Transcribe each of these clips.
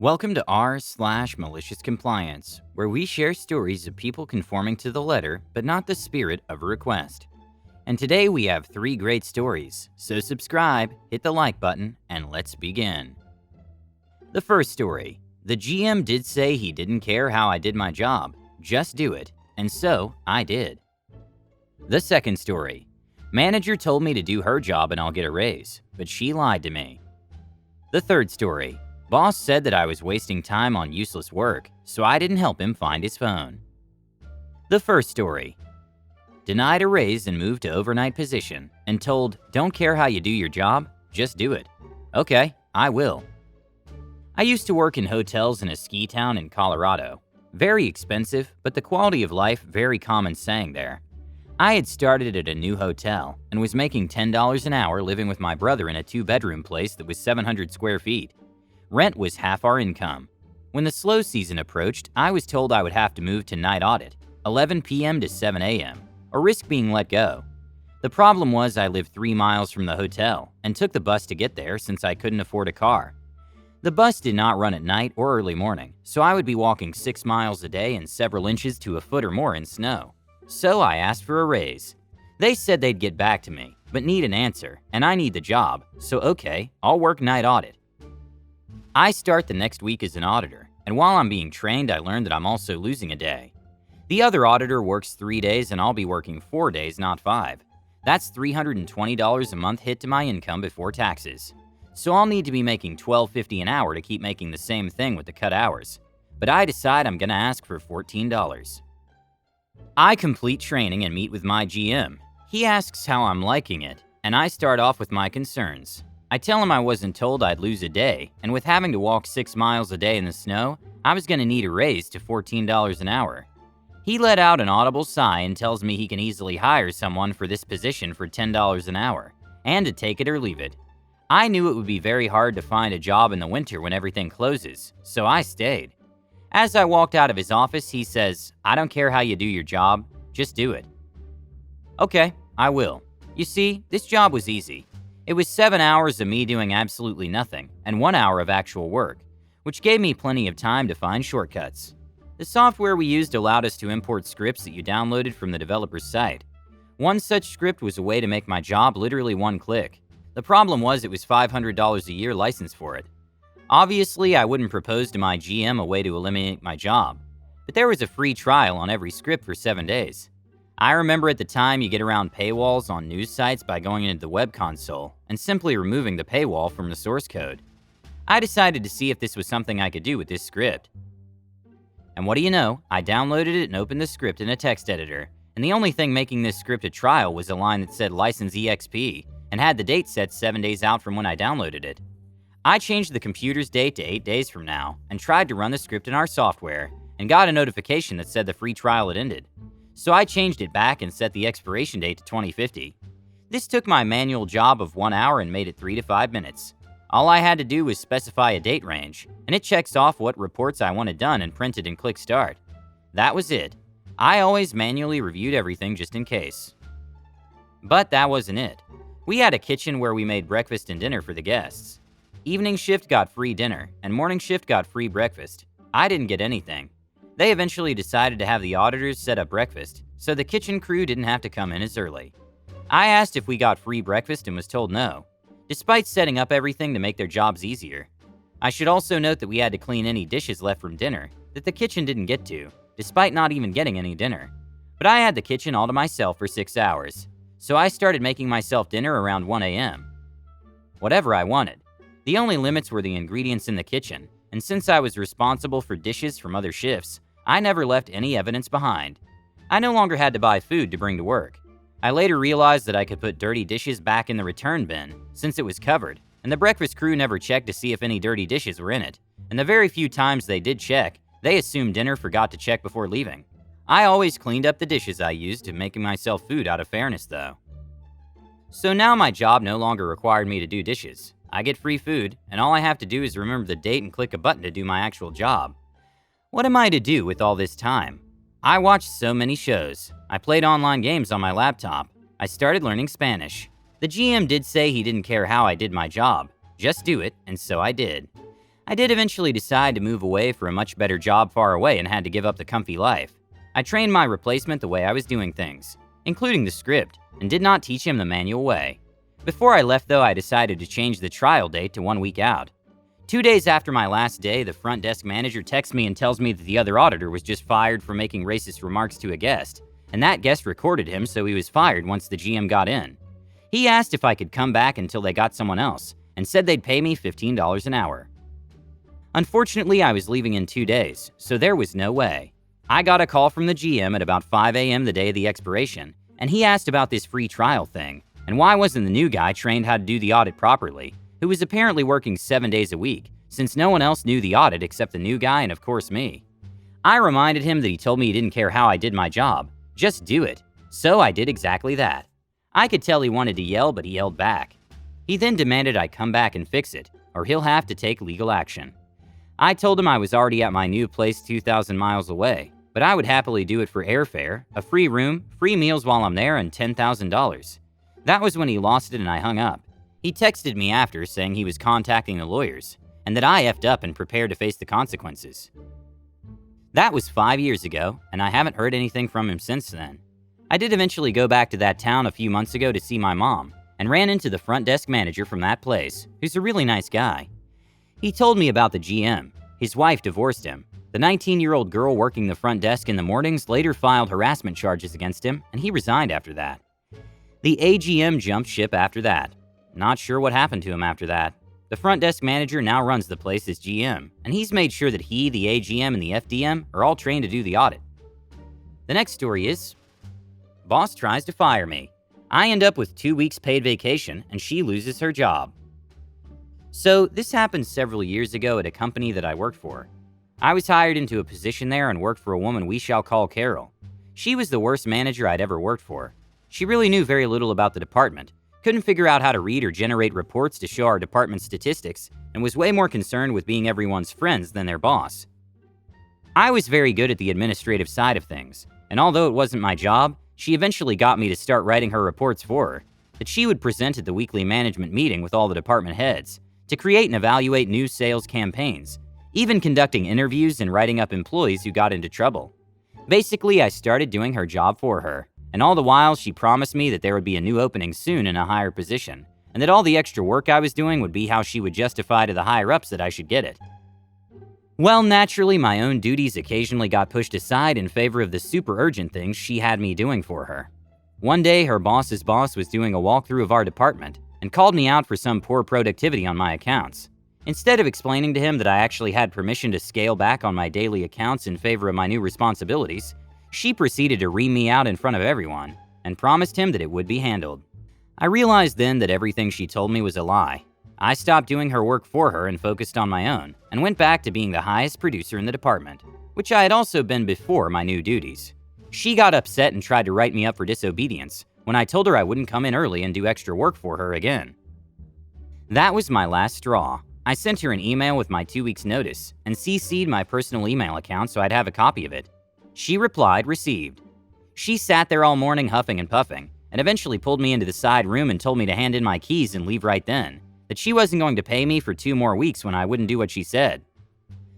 Welcome to r/Malicious Compliance, where we share stories of people conforming to the letter but not the spirit of a request. And today we have 3 great stories, so subscribe, hit the like button, and let's begin. The first story. The GM did say he didn't care how I did my job, just do it, and so I did. The second story. Manager told me to do her job and I'll get a raise, but she lied to me. The third story. Boss said that I was wasting time on useless work, so I didn't help him find his phone. The first story. Denied a raise and moved to overnight position, and told, don't care how you do your job, just do it. Okay, I will. I used to work in hotels in a ski town in Colorado. Very expensive, but the quality of life very common saying there. I had started at a new hotel and was making $10 an hour living with my brother in a 2-bedroom place that was 700 square feet. Rent was half our income. When the slow season approached, I was told I would have to move to night audit, 11 p.m. to 7 a.m., or risk being let go. The problem was I lived 3 miles from the hotel and took the bus to get there since I couldn't afford a car. The bus did not run at night or early morning, so I would be walking 6 miles a day and several inches to a foot or more in snow. So I asked for a raise. They said they'd get back to me, but need an answer, and I need the job, so okay, I'll work night audit. I start the next week as an auditor, and while I'm being trained, I learned that I'm also losing a day. The other auditor works 3 days and I'll be working 4 days, not 5. That's $320 a month hit to my income before taxes. So I'll need to be making $12.50 an hour to keep making the same thing with the cut hours. But I decide I'm gonna ask for $14. I complete training and meet with my GM. He asks how I'm liking it, and I start off with my concerns. I tell him I wasn't told I'd lose a day, and with having to walk 6 miles a day in the snow, I was gonna need a raise to $14 an hour. He let out an audible sigh and tells me he can easily hire someone for this position for $10 an hour, and to take it or leave it. I knew it would be very hard to find a job in the winter when everything closes, so I stayed. As I walked out of his office, he says, I don't care how you do your job, just do it. Okay, I will. You see, this job was easy. It was 7 hours of me doing absolutely nothing, and 1 hour of actual work, which gave me plenty of time to find shortcuts. The software we used allowed us to import scripts that you downloaded from the developer's site. One such script was a way to make my job literally 1 click. The problem was it was $500 a year license for it. Obviously, I wouldn't propose to my GM a way to eliminate my job, but there was a free trial on every script for 7 days. I remember at the time you get around paywalls on news sites by going into the web console and simply removing the paywall from the source code. I decided to see if this was something I could do with this script. And what do you know, I downloaded it and opened the script in a text editor, and the only thing making this script a trial was a line that said license EXP and had the date set 7 days out from when I downloaded it. I changed the computer's date to 8 days from now and tried to run the script in our software and got a notification that said the free trial had ended. So I changed it back and set the expiration date to 2050. This took my manual job of 1 hour and made it 3 to 5 minutes. All I had to do was specify a date range, and it checks off what reports I wanted done and printed and click start. That was it. I always manually reviewed everything just in case. But that wasn't it. We had a kitchen where we made breakfast and dinner for the guests. Evening shift got free dinner, and morning shift got free breakfast. I didn't get anything. They eventually decided to have the auditors set up breakfast, so the kitchen crew didn't have to come in as early. I asked if we got free breakfast and was told no, despite setting up everything to make their jobs easier. I should also note that we had to clean any dishes left from dinner that the kitchen didn't get to, despite not even getting any dinner. But I had the kitchen all to myself for 6 hours, so I started making myself dinner around 1 a.m. Whatever I wanted. The only limits were the ingredients in the kitchen, and since I was responsible for dishes from other shifts, I never left any evidence behind. I no longer had to buy food to bring to work. I later realized that I could put dirty dishes back in the return bin, since it was covered, and the breakfast crew never checked to see if any dirty dishes were in it, and the very few times they did check, they assumed dinner forgot to check before leaving. I always cleaned up the dishes I used to making myself food out of fairness though. So now my job no longer required me to do dishes. I get free food, and all I have to do is remember the date and click a button to do my actual job. What am I to do with all this time? I watched so many shows. I played online games on my laptop. I started learning Spanish. The GM did say he didn't care how I did my job. Just do it, and so I did. I did eventually decide to move away for a much better job far away and had to give up the comfy life. I trained my replacement the way I was doing things, including the script, and did not teach him the manual way. Before I left though, I decided to change the trial date to 1 week out. 2 days after my last day, the front desk manager texts me and tells me that the other auditor was just fired for making racist remarks to a guest, and that guest recorded him, so he was fired once the GM got in. He asked if I could come back until they got someone else, and said they'd pay me $15 an hour. Unfortunately, I was leaving in 2 days, so there was no way. I got a call from the GM at about 5 a.m. the day of the expiration, and he asked about this free trial thing, and why wasn't the new guy trained how to do the audit properly, who was apparently working 7 days a week, since no one else knew the audit except the new guy and of course me. I reminded him that he told me he didn't care how I did my job, just do it. So I did exactly that. I could tell he wanted to yell, but he held back. He then demanded I come back and fix it, or he'll have to take legal action. I told him I was already at my new place 2,000 miles away, but I would happily do it for airfare, a free room, free meals while I'm there, and $10,000. That was when he lost it and I hung up. He texted me after saying he was contacting the lawyers, and that I effed up and prepared to face the consequences. That was 5 years ago, and I haven't heard anything from him since then. I did eventually go back to that town a few months ago to see my mom, and ran into the front desk manager from that place, who's a really nice guy. He told me about the GM. His wife divorced him. The 19-year-old girl working the front desk in the mornings later filed harassment charges against him, and he resigned after that. The AGM jumped ship after that. Not sure what happened to him after that. The front desk manager now runs the place as GM, and he's made sure that he, the AGM, and the FDM are all trained to do the audit. The next story is, boss tries to fire me. I end up with 2 weeks paid vacation, and she loses her job. So this happened several years ago at a company that I worked for. I was hired into a position there and worked for a woman we shall call Carol. She was the worst manager I'd ever worked for. She really knew very little about the department, couldn't figure out how to read or generate reports to show our department statistics, and was way more concerned with being everyone's friends than their boss. I was very good at the administrative side of things, and although it wasn't my job, she eventually got me to start writing her reports for her, that she would present at the weekly management meeting with all the department heads, to create and evaluate new sales campaigns, even conducting interviews and writing up employees who got into trouble. Basically, I started doing her job for her, and all the while she promised me that there would be a new opening soon in a higher position, and that all the extra work I was doing would be how she would justify to the higher-ups that I should get it. Well, naturally, my own duties occasionally got pushed aside in favor of the super urgent things she had me doing for her. One day, her boss's boss was doing a walkthrough of our department and called me out for some poor productivity on my accounts. Instead of explaining to him that I actually had permission to scale back on my daily accounts in favor of my new responsibilities, she proceeded to ream me out in front of everyone and promised him that it would be handled. I realized then that everything she told me was a lie. I stopped doing her work for her and focused on my own, and went back to being the highest producer in the department, which I had also been before my new duties. She got upset and tried to write me up for disobedience when I told her I wouldn't come in early and do extra work for her again. That was my last straw. I sent her an email with my 2 weeks' notice and CC'd my personal email account so I'd have a copy of it. She replied, received. She sat there all morning huffing and puffing, and eventually pulled me into the side room and told me to hand in my keys and leave right then, that she wasn't going to pay me for 2 more weeks when I wouldn't do what she said.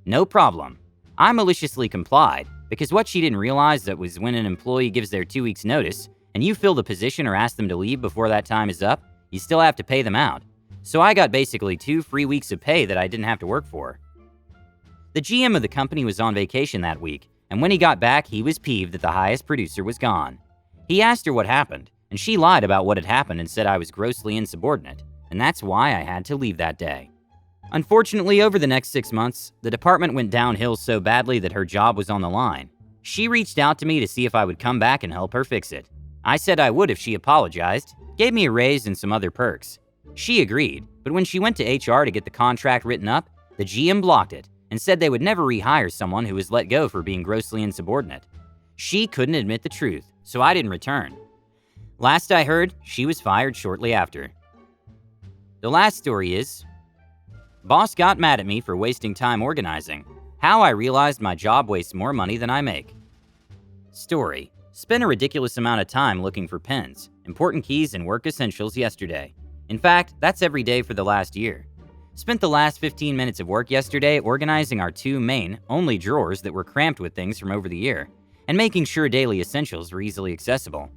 No problem. I maliciously complied, because what she didn't realize that was when an employee gives their 2 weeks' notice, and you fill the position or ask them to leave before that time is up, you still have to pay them out. So I got basically 2 free weeks of pay that I didn't have to work for. The GM of the company was on vacation that week, and when he got back, he was peeved that the highest producer was gone. He asked her what happened, and she lied about what had happened and said I was grossly insubordinate, and that's why I had to leave that day. Unfortunately, over the next 6 months, the department went downhill so badly that her job was on the line. She reached out to me to see if I would come back and help her fix it. I said I would if she apologized, gave me a raise and some other perks. She agreed, but when she went to HR to get the contract written up, the GM blocked it and said they would never rehire someone who was let go for being grossly insubordinate. She couldn't admit the truth, so I didn't return. Last I heard, she was fired shortly after. The last story is, boss got mad at me for wasting time organizing. How I realized my job wastes more money than I make. Story: spent a ridiculous amount of time looking for pens, important keys, and work essentials yesterday. In fact, that's every day for the last year. Spent the last 15 minutes of work yesterday organizing our two main, only drawers that were cramped with things from over the year, and making sure daily essentials were easily accessible.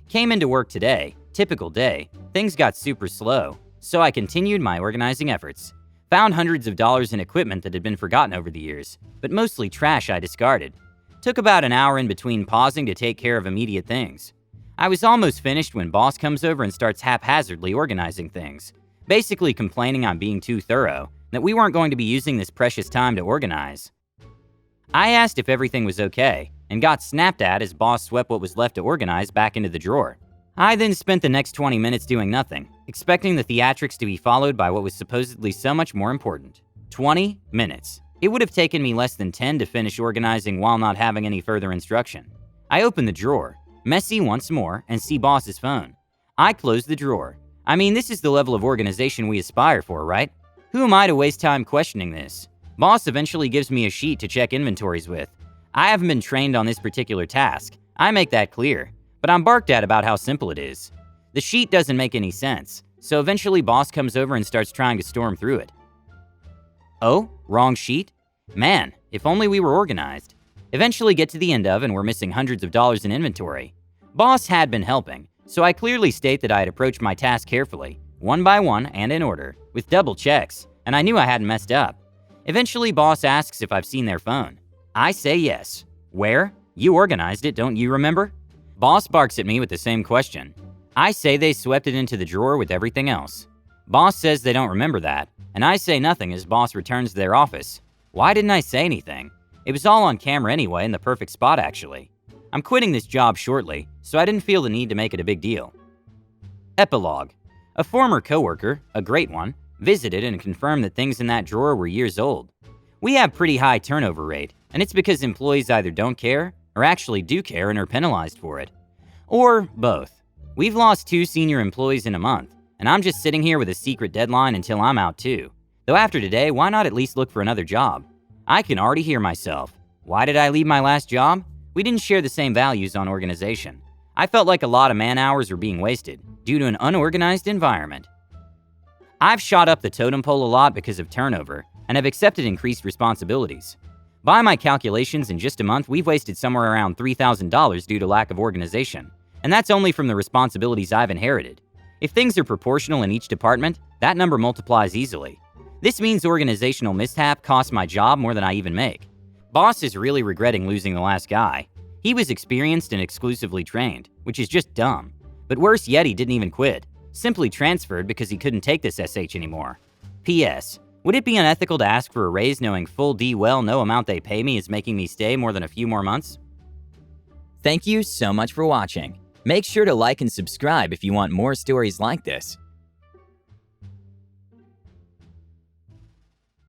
Came into work today, typical day, things got super slow, so I continued my organizing efforts. Found hundreds of dollars in equipment that had been forgotten over the years, but mostly trash I discarded. Took about an hour in between pausing to take care of immediate things. I was almost finished when boss comes over and starts haphazardly organizing things, basically complaining I'm being too thorough, that we weren't going to be using this precious time to organize. I asked if everything was okay, and got snapped at as boss swept what was left to organize back into the drawer. I then spent the next 20 minutes doing nothing, expecting the theatrics to be followed by what was supposedly so much more important. 20 minutes. It would have taken me less than 10 to finish organizing while not having any further instruction. I open the drawer, messy once more, and see boss's phone. I close the drawer. I mean, this is the level of organization we aspire for, right? Who am I to waste time questioning this? Boss eventually gives me a sheet to check inventories with. I haven't been trained on this particular task. I make that clear, but I'm barked at about how simple it is. The sheet doesn't make any sense, so eventually boss comes over and starts trying to storm through it. Oh, wrong sheet? Man, if only we were organized. Eventually get to the end of and we're missing hundreds of dollars in inventory. Boss had been helping, so I clearly state that I had approached my task carefully, one by one and in order, with double checks, and I knew I hadn't messed up. Eventually boss asks if I've seen their phone. I say yes. Where? You organized it, don't you remember? Boss barks at me with the same question. I say they swept it into the drawer with everything else. Boss says they don't remember that, and I say nothing as boss returns to their office. Why didn't I say anything? It was all on camera anyway, in the perfect spot actually. I'm quitting this job shortly, so I didn't feel the need to make it a big deal. Epilogue. A former coworker, a great one, visited and confirmed that things in that drawer were years old. We have pretty high turnover rate, and it's because employees either don't care or actually do care and are penalized for it. Or both. We've lost 2 senior employees in a month, and I'm just sitting here with a secret deadline until I'm out too. Though after today, why not at least look for another job? I can already hear myself. Why did I leave my last job? We didn't share the same values on organization. I felt like a lot of man-hours were being wasted due to an unorganized environment. I've shot up the totem pole a lot because of turnover and have accepted increased responsibilities. By my calculations, in just a month, we've wasted somewhere around $3,000 due to lack of organization, and that's only from the responsibilities I've inherited. If things are proportional in each department, that number multiplies easily. This means organizational mishap costs my job more than I even make. Boss is really regretting losing the last guy. He was experienced and exclusively trained, which is just dumb. But worse yet, he didn't even quit. Simply transferred because he couldn't take this SH anymore. P.S. Would it be unethical to ask for a raise knowing full D well no amount they pay me is making me stay more than a few more months? Thank you so much for watching. Make sure to like and subscribe if you want more stories like this.